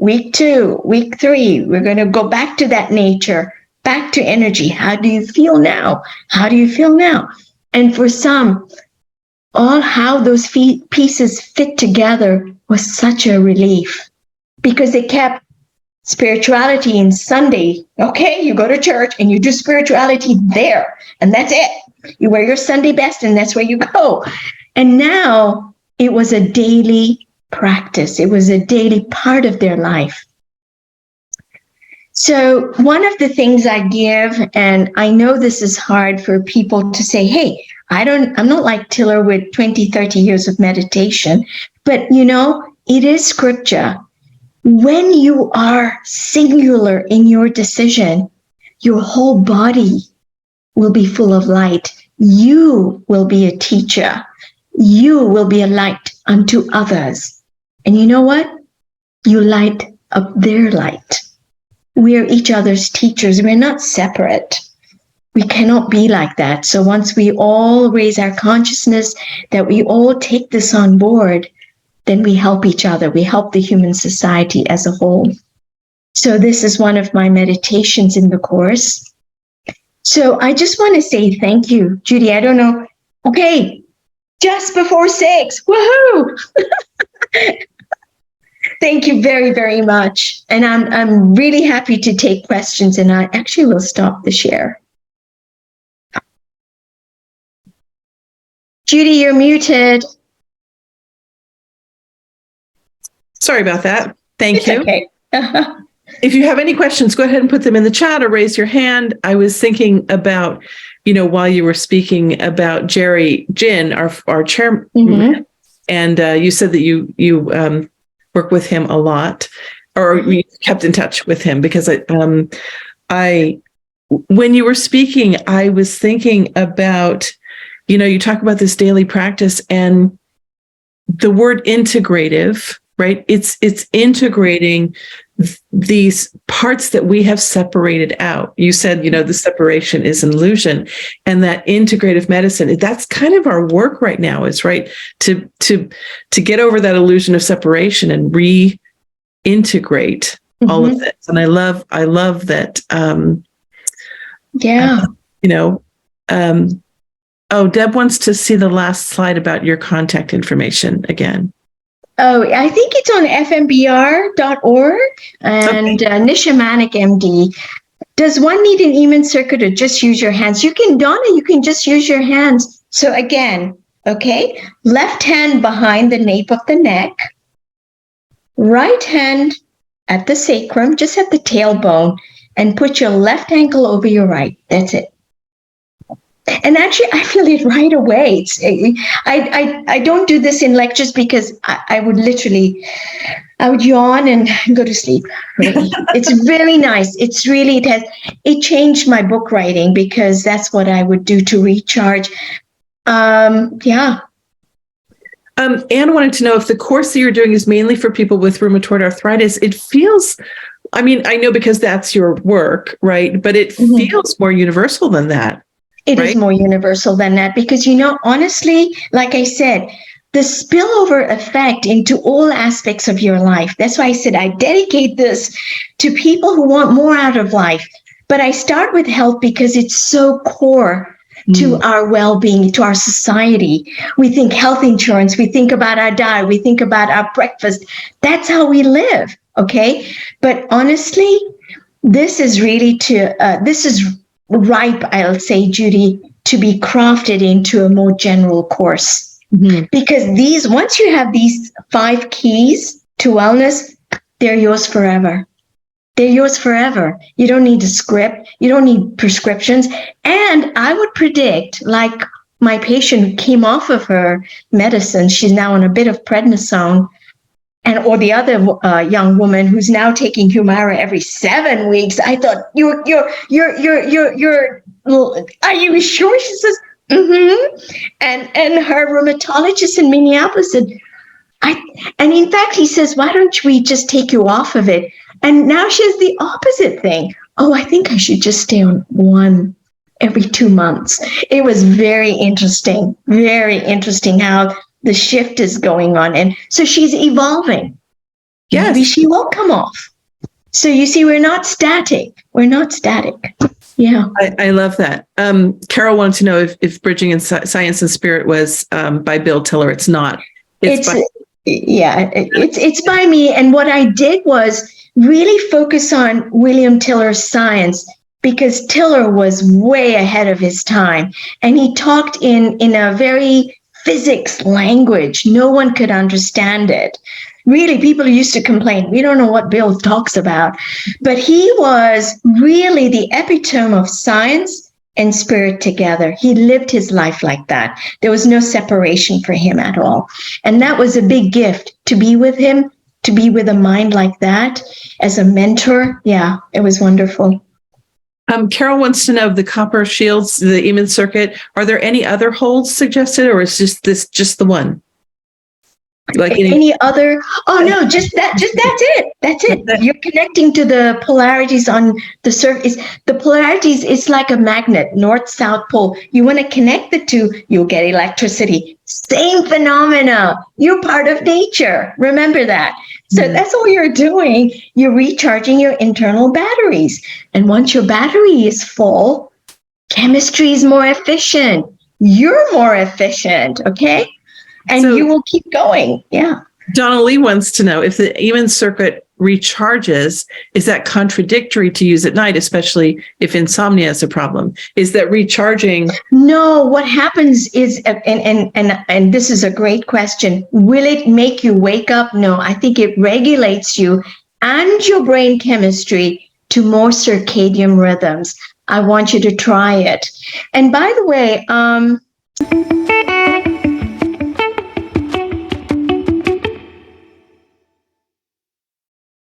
week 2, week 3, we're going to go back to that nature, back to energy. How do you feel now? How do you feel now? And for some, all how those pieces fit together was such a relief, because they kept spirituality in Sunday. Okay, you go to church and you do spirituality there, and that's it. You wear your Sunday best and that's where you go. And now it was a daily practice. It was a daily part of their life. So one of the things I give, and I know this is hard for people to say, hey, I'm not like Tiller with 20, 30 years of meditation, but it is scripture. When you are singular in your decision, your whole body will be full of light. You will be a teacher. You will be a light unto others. And you know what? You light up their light. We are each other's teachers. We're not separate. We cannot be like that. So once we all raise our consciousness that we all take this on board, then we help each other. We help the human society as a whole. So this is one of my meditations in the course. So I just want to say thank you, Judy. I don't know. Okay, just before 6. Woohoo! Thank you very, very much. And I'm really happy to take questions, and I actually will stop the share. Judy, you're muted. Sorry about that. Thank you. Okay. If you have any questions, go ahead and put them in the chat or raise your hand. I was thinking about, while you were speaking about Jerry Jin, our chairman, and you said that you work with him a lot, or you kept in touch with him, because when you were speaking, I was thinking about, you talk about this daily practice and the word integrative, right? It's integrating these parts that we have separated out. You said, the separation is an illusion, and that integrative medicine, that's kind of our work right now, is right to get over that illusion of separation and reintegrate all of this. And I love that. Deb wants to see the last slide about your contact information again. Oh, I think it's on fmbr.org, and Nisha Manek, MD. Does one need an Eamon circuit or just use your hands? Donna, you can just use your hands. So again, okay, left hand behind the nape of the neck, right hand at the sacrum, just at the tailbone, and put your left ankle over your right. That's it. And actually, I feel it right away. I don't do this in lectures because I would yawn and go to sleep. Really. It's very nice. It changed my book writing, because that's what I would do to recharge. Anne wanted to know if the course that you're doing is mainly for people with rheumatoid arthritis. It feels, I know because that's your work, right? But it feels more universal than that. It is more universal than that, because, honestly, like I said, the spillover effect into all aspects of your life. That's why I said I dedicate this to people who want more out of life. But I start with health because it's so core to our well-being, to our society. We think health insurance, we think about our diet, we think about our breakfast. That's how we live, okay? But honestly, this is really this is ripe, I'll say, Judy, to be crafted into a more general course. Because once you have these 5 keys to wellness, they're yours forever. They're yours forever. You don't need a script. You don't need prescriptions. And I would predict, like my patient who came off of her medicine, she's now on a bit of prednisone, or the other young woman who's now taking Humira every 7 weeks. I thought, you're, are you sure? She says, And her rheumatologist in Minneapolis said, and in fact, he says, why don't we just take you off of it? And now she has the opposite thing. Oh, I think I should just stay on one every 2 months. It was very interesting how the shift is going on. And so she's evolving. maybe Yes. she will come off. So you see, we're not static. We're not static. Yeah. I love that. Carol wanted to know if Bridging in Science and Spirit was by Bill Tiller. It's not. It's by me. And what I did was really focus on William Tiller's science, because Tiller was way ahead of his time. And he talked in a very physics language. No one could understand it. Really, people used to complain, we don't know what Bill talks about. But he was really the epitome of science and spirit together. He lived his life like that. There was no separation for him at all. And that was a big gift, to be with him, to be with a mind like that as a mentor. Yeah, it was wonderful. Carol wants to know the copper shields, the Eamon circuit. Are there any other holds suggested, or is just the one? Like any other? Oh no, just that's it. That's it. You're connecting to the polarities on the surface. The polarities is like a magnet, north, south pole. You want to connect the two, you'll get electricity. Same phenomena. You're part of nature. Remember that. So that's all you're doing. You're recharging your internal batteries. And once your battery is full, chemistry is more efficient. You're more efficient. Okay. And so, you will keep going. Yeah. Donna Lee wants to know if the Eamon circuit recharges, is that contradictory to use at night, especially if insomnia is a problem? Is that recharging? No, what happens is, and this is a great question. Will it make you wake up? No, I think it regulates you and your brain chemistry to more circadian rhythms. I want you to try it. And by the way,